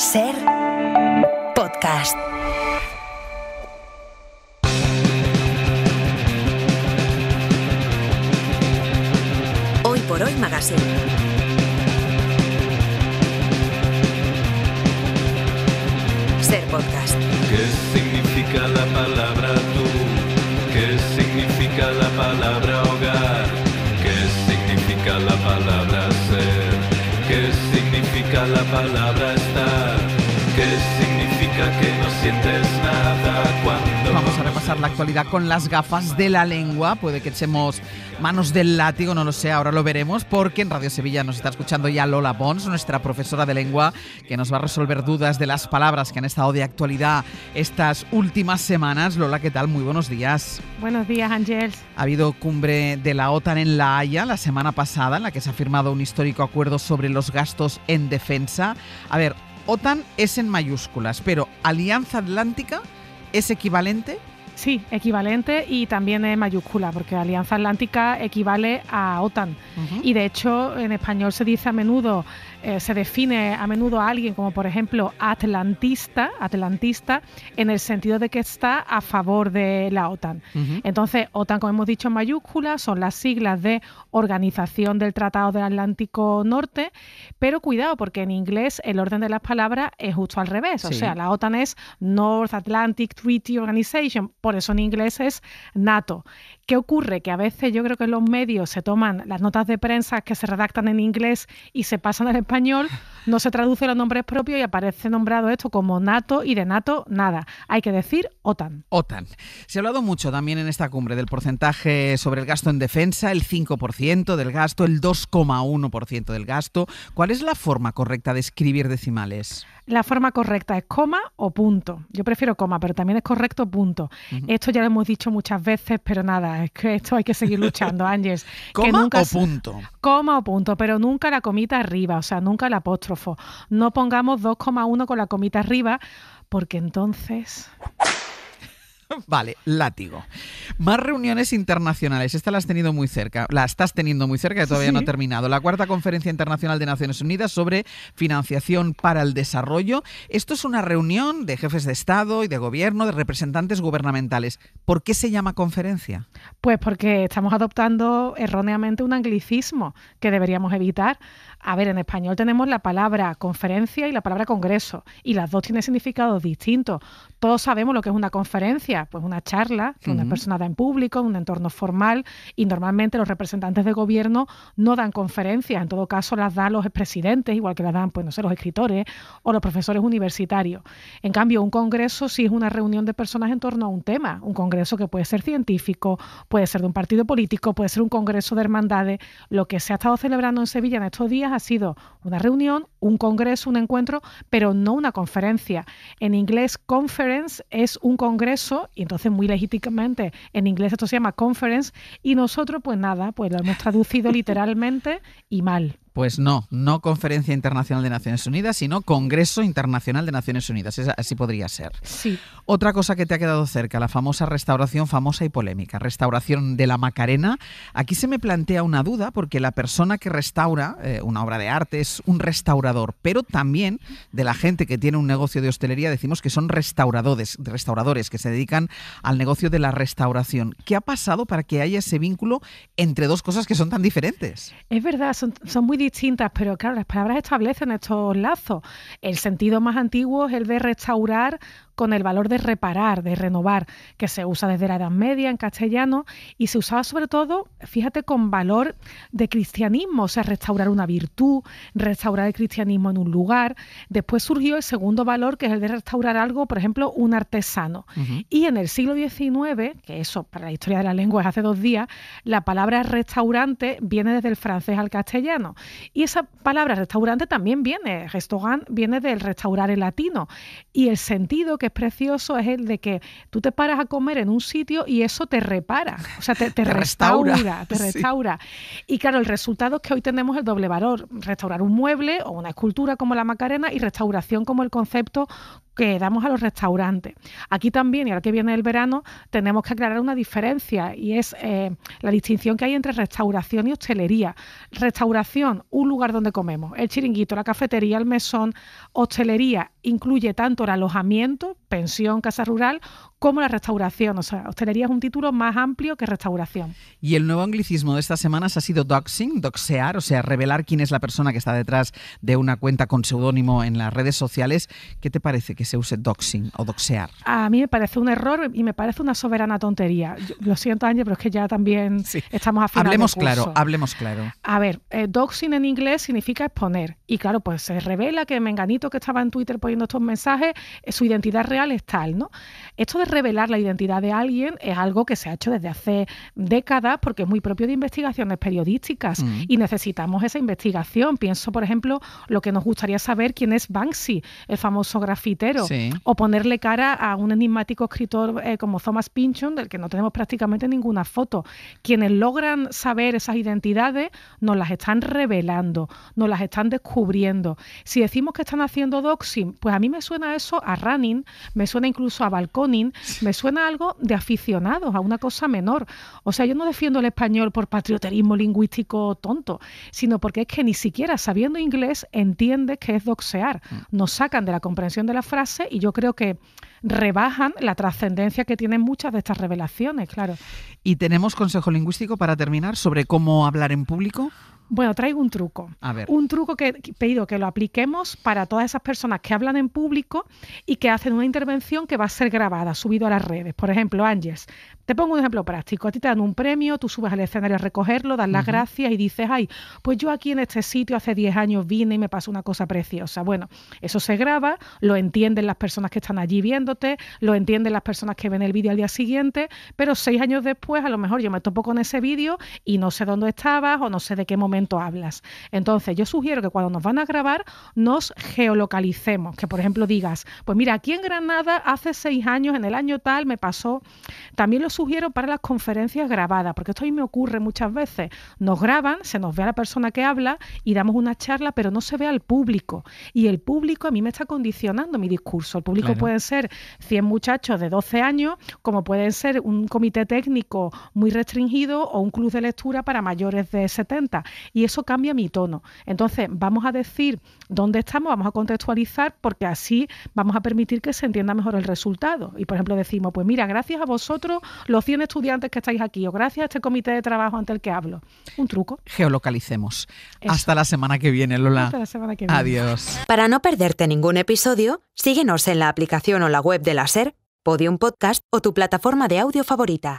Ser podcast. Hoy por hoy Magazine. Ser podcast. ¿Qué significa la palabra tú? ¿Qué significa la palabra hogar? ¿Qué significa la palabra ser? ¿Qué significa la palabra estar? ¿Qué significa que no sientes nada cuando... Vamos a repasar la actualidad con las gafas de la lengua. Puede que echemos manos del látigo, no lo sé, ahora lo veremos, porque en Radio Sevilla nos está escuchando ya Lola Pons, nuestra profesora de lengua, que nos va a resolver dudas de las palabras que han estado de actualidad estas últimas semanas. Lola, ¿qué tal? Muy buenos días. Buenos días, Ángels. Ha habido cumbre de la OTAN en La Haya la semana pasada, en la que se ha firmado un histórico acuerdo sobre los gastos en defensa. A ver, OTAN es en mayúsculas, pero Alianza Atlántica es equivalente. Sí, equivalente, y también es mayúscula, porque Alianza Atlántica equivale a OTAN. Y de hecho, en español se dice a menudo, se define a menudo a alguien como, por ejemplo, atlantista, en el sentido de que está a favor de la OTAN. Entonces, OTAN, como hemos dicho, en mayúsculas, son las siglas de Organización del Tratado del Atlántico Norte, pero cuidado, porque en inglés el orden de las palabras es justo al revés. O sea, la OTAN es North Atlantic Treaty Organization, por eso en inglés es NATO. ¿Qué ocurre? Que a veces yo creo que los medios se toman las notas de prensa que se redactan en inglés y se pasan al español, no se traducen los nombres propios y aparece nombrado esto como NATO, y de NATO nada. Hay que decir OTAN. OTAN. Se ha hablado mucho también en esta cumbre del porcentaje sobre el gasto en defensa, el 5% del gasto, el 2,1% del gasto. ¿Cuál es la forma correcta de escribir decimales? La forma correcta es coma o punto. Yo prefiero coma, pero también es correcto punto. Esto ya lo hemos dicho muchas veces, pero nada, es que esto hay que seguir luchando, Ángeles. ¿Coma o punto? Coma o punto, pero nunca la comita arriba, o sea, nunca el apóstrofo. No pongamos 2,1 con la comita arriba, porque entonces... Vale, látigo. Más reuniones internacionales. Esta la has tenido muy cerca. La estás teniendo muy cerca, que todavía no ha terminado. La cuarta Conferencia Internacional de Naciones Unidas sobre financiación para el desarrollo. Esto es una reunión de jefes de Estado y de gobierno, de representantes gubernamentales. ¿Por qué se llama conferencia? Pues porque estamos adoptando erróneamente un anglicismo que deberíamos evitar. A ver, en español tenemos la palabra conferencia y la palabra congreso, y las dos tienen significados distintos. Todos sabemos lo que es una conferencia, pues una charla que una persona da en público, en un entorno formal, y normalmente los representantes de gobierno no dan conferencias, en todo caso las dan los expresidentes, igual que las dan, pues no sé, los escritores o los profesores universitarios. En cambio, un congreso sí es una reunión de personas en torno a un tema, un congreso que puede ser científico, puede ser de un partido político, puede ser un congreso de hermandades. Lo que se ha estado celebrando en Sevilla en estos días ha sido una reunión, un congreso, un encuentro, pero no una conferencia. En inglés, conference es un congreso, y entonces muy legítimamente en inglés esto se llama conference, y nosotros pues nada, pues lo hemos traducido literalmente y mal. Pues no Conferencia Internacional de Naciones Unidas, sino Congreso Internacional de Naciones Unidas. Así podría ser. Sí. Otra cosa que te ha quedado cerca, la famosa restauración, famosa y polémica, restauración de la Macarena. Aquí se me plantea una duda, porque la persona que restaura una obra de arte es un restaurador, pero también de la gente que tiene un negocio de hostelería decimos que son restauradores que se dedican al negocio de la restauración. ¿Qué ha pasado para que haya ese vínculo entre dos cosas que son tan diferentes? Es verdad, son muy distintas, pero claro, las palabras establecen estos lazos. El sentido más antiguo es el de restaurar, con el valor de reparar, de renovar, que se usa desde la Edad Media en castellano, y se usaba sobre todo, fíjate, con valor de cristianismo, o sea, restaurar una virtud, restaurar el cristianismo en un lugar. Después surgió el segundo valor, que es el de restaurar algo, por ejemplo, un artesano. Y en el siglo XIX, que eso para la historia de la lengua es hace 2 días, la palabra restaurante viene desde el francés al castellano. Y esa palabra restaurante también restaurant viene del restaurar en latino. Y el sentido que es precioso es el de que tú te paras a comer en un sitio y eso te repara, o sea, te restaura. Y claro, el resultado es que hoy tenemos el doble valor: restaurar un mueble o una escultura como la Macarena, y restauración como el concepto que damos a los restaurantes. Aquí también, y ahora que viene el verano, tenemos que aclarar una diferencia y es la distinción que hay entre restauración y hostelería. Restauración, un lugar donde comemos, el chiringuito, la cafetería, el mesón. Hostelería incluye tanto el alojamiento, pensión, casa rural, como la restauración. O sea, hostelería es un título más amplio que restauración. Y el nuevo anglicismo de estas semanas ha sido doxing, doxear, o sea, revelar quién es la persona que está detrás de una cuenta con seudónimo en las redes sociales. ¿Qué te parece que se use doxing o doxear? A mí me parece un error y me parece una soberana tontería. Lo siento, Ángel, pero es que ya también estamos a final Hablemos de curso. Hablemos claro. A ver, doxing en inglés significa exponer. Y claro, pues se revela que Menganito, que estaba en Twitter poniendo estos mensajes, su identidad real es tal, ¿no? Esto de revelar la identidad de alguien es algo que se ha hecho desde hace décadas porque es muy propio de investigaciones periodísticas y necesitamos esa investigación. Pienso, por ejemplo, lo que nos gustaría saber quién es Banksy, el famoso grafitero, o ponerle cara a un enigmático escritor como Thomas Pynchon, del que no tenemos prácticamente ninguna foto. Quienes logran saber esas identidades nos las están revelando, nos las están descubriendo. Si decimos que están haciendo doxing, pues a mí me suena eso a running, me suena incluso a balconing, me suena algo de aficionados, a una cosa menor. O sea, yo no defiendo el español por patrioterismo lingüístico tonto, sino porque es que ni siquiera sabiendo inglés entiendes qué es doxear. Nos sacan de la comprensión de la frase y yo creo que rebajan la trascendencia que tienen muchas de estas revelaciones, claro. ¿Y tenemos consejo lingüístico para terminar sobre cómo hablar en público? Bueno, traigo un truco. A ver. Un truco que he pedido que lo apliquemos para todas esas personas que hablan en público y que hacen una intervención que va a ser grabada, subido a las redes. Por ejemplo, Ángeles, te pongo un ejemplo práctico. A ti te dan un premio, tú subes al escenario a recogerlo, das las gracias y dices, ay, pues yo aquí en este sitio hace 10 años vine y me pasó una cosa preciosa. Bueno, eso se graba, lo entienden las personas que están allí viéndote, lo entienden las personas que ven el vídeo al día siguiente, pero 6 años después a lo mejor yo me topo con ese vídeo y no sé dónde estabas o no sé de qué momento hablas. Entonces, yo sugiero que cuando nos van a grabar nos geolocalicemos, que por ejemplo digas, pues mira, aquí en Granada hace 6 años, en el año tal, me pasó. También lo sugiero para las conferencias grabadas, porque esto a mí me ocurre muchas veces. Nos graban, se nos ve a la persona que habla y damos una charla, pero no se ve al público. Y el público a mí me está condicionando mi discurso. El público pueden ser 100 muchachos de 12 años, como pueden ser un comité técnico muy restringido o un club de lectura para mayores de 70. Y eso cambia mi tono. Entonces, vamos a decir dónde estamos, vamos a contextualizar, porque así vamos a permitir que se entienda mejor el resultado. Y, por ejemplo, decimos, pues mira, gracias a vosotros, los 100 estudiantes que estáis aquí, o gracias a este comité de trabajo ante el que hablo. Un truco. Geolocalicemos. Eso. Hasta la semana que viene, Lola. Hasta la semana que viene. Adiós. Para no perderte ningún episodio, síguenos en la aplicación o la web de la SER, Podium Podcast o tu plataforma de audio favorita.